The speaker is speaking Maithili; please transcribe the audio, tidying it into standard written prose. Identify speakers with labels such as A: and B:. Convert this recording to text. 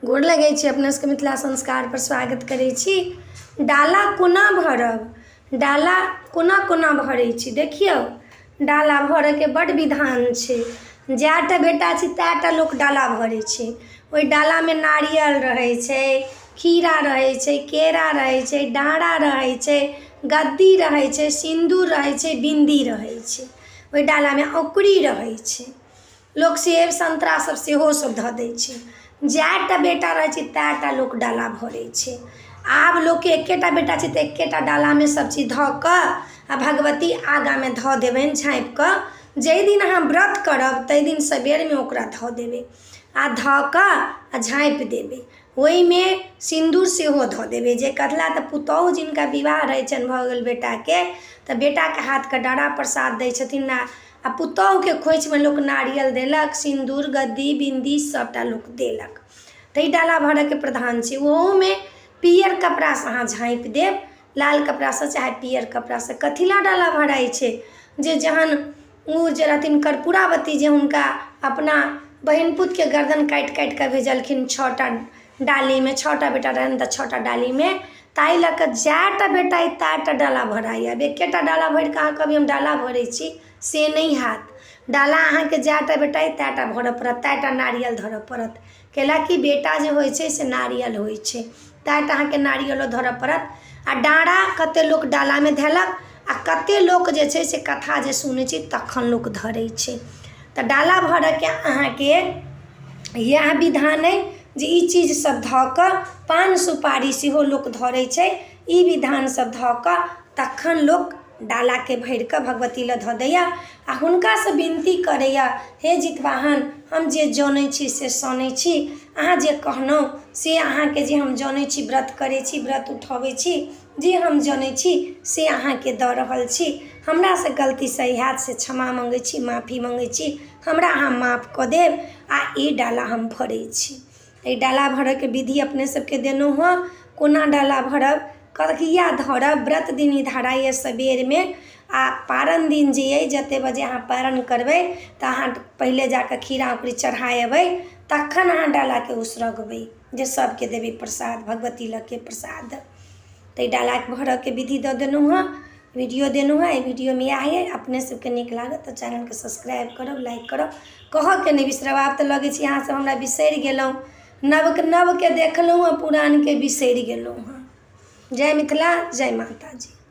A: गोर लगै छी अपना सबके मिथिला संस्कार पर स्वागत करै छी। डाला कोना भरब, डाला कोना कोना भरै छी देखियौ। डाला भरऽ के बड़ विधान छै। जएटा बेटा छै तएटा लोक डाला भरै छै। ओहि डाला में नारियल रहै छै, खीरा रहै छै, केरा रहै छै, डाँड़ा रहै छै, गद्दी रहै छै, सिन्दूर रहै छै, बिन्दी रहै छै। ओहि डाला में औकड़ी रहै छै। लोक सेब संतरा सब सेहो सब धऽ दै छै। जएटा बेटा रहै छै तएटा लोक डाला भरै छै। आब लोकके एकेटा बेटा छै तऽ एकेटा डाला में सब चीज धऽ कऽ आ भगवती आगा में धऽ देबनि झाँपि कऽ। जाहि दिन अहाँ व्रत करब ताहि दिन सबेर में ओकरा धऽ देबै आ धऽ कऽ आ झाँपि देबै। ओहिमे सिन्दूर सेहो धऽ देबै। जे कथला तऽ पुतोहु जिनका विवाह रहै छनि भऽ गेल बेटाके तऽ बेटाके हाथके डाँड़ा प्रसाद दै छथिन आ पुतोहुके खोइछमे लोक नारियल देलक, सिन्दूर, गद्दी, बिन्दी सबटा लोक देलक। ताहि डाला भरऽके प्रधान छै। ओहोमे पियर कपड़ासँ अहाँ झाँपि देब, लाल कपड़ासँ चाहे पियर कपड़ासँ। कथिला डाला भराइ छै जे जहन ओ जे रहथिन कर्पूरावती जे हुनका अपना बहिन पुतके गर्दन काटि काटि कऽ भेजलखिन 6टा डालीमे, 6टा बेटा रहनि तऽ 6टा डालीमे। ताहि लऽ कऽ जएटा बेटा अइ तएटा डाला भराइ। अब एकेटा डाला भरि कऽ अहाँ कहबै हम डाला भरै छी से नहि हैत। डाला अहाँके जएटा बेटा अइ तएटा भरऽ पड़त, तएटा नारियल धरऽ पड़त। कैलाकि बेटा जे होइ छै से नारियल होइ छै, तएटा अहाँके नारियलो धरऽ पड़त। आ डाँड़ा कतेक लोक डालामे धयलक आ कतेक लोक जे छै से कथा जे सुनै छै तखन लोक धरै छै। तऽ डाला भरऽके अहाँके इएह विधान अइ जे ई चीज सब धऽ कऽ, पान सुपारी सेहो लोक धरै छै। ई विधान सब धऽ कऽ तखन लोक डालाके भरि कऽ भगवती लए धऽ दैया आ हुनकासँ विनती करैया, हे जितवाहन हम जे जनै छी से सनै छी, अहाँ जे कहलहुँ से अहाँके जे हम जनै छी, व्रत करै छी, व्रत उठबै छी, जे हम जनै छी से अहाँके दऽ रहल छी। हमरासँ गलती सही हैत से क्षमा मङ्गै छी, माफी मङ्गै छी, हमरा अहाँ माफ कऽ देब। आ ई डाला हम भरै छी। एहि डाला भरऽके विधि अपने सबके देलहुँ हँ। कोना डाला भरब, कहिया धरब, व्रत दिन ई धराइए सबेरमे। आ पारण दिन जे अइ जतेक बजे अहाँ पारण करबै तऽ अहाँ पहिले जाकऽ खीरा औकड़ी चढ़ा अएबै, तखन अहाँ डालाके उसरगबै जे सबके देबै प्रसाद, भगवती लऽके प्रसाद। तऽ ई डालाके भरऽके विधि दऽ देलहुँ हँ, वीडियो देलहुँ हँ। एहि वीडियोमे इएह अइ। अपने सबके नीक लागत तऽ चैनलके सब्सक्राइब करब, लाइक करब, कहऽके नहि बिसरब। आब तऽ लगै छै अहाँ सब हमरा बिसरि गेलहुँ, नवके देखलहुँ हँ, पुरानके बिसरि गेलहुँ हँ। जय मिथिला, जय माता जी।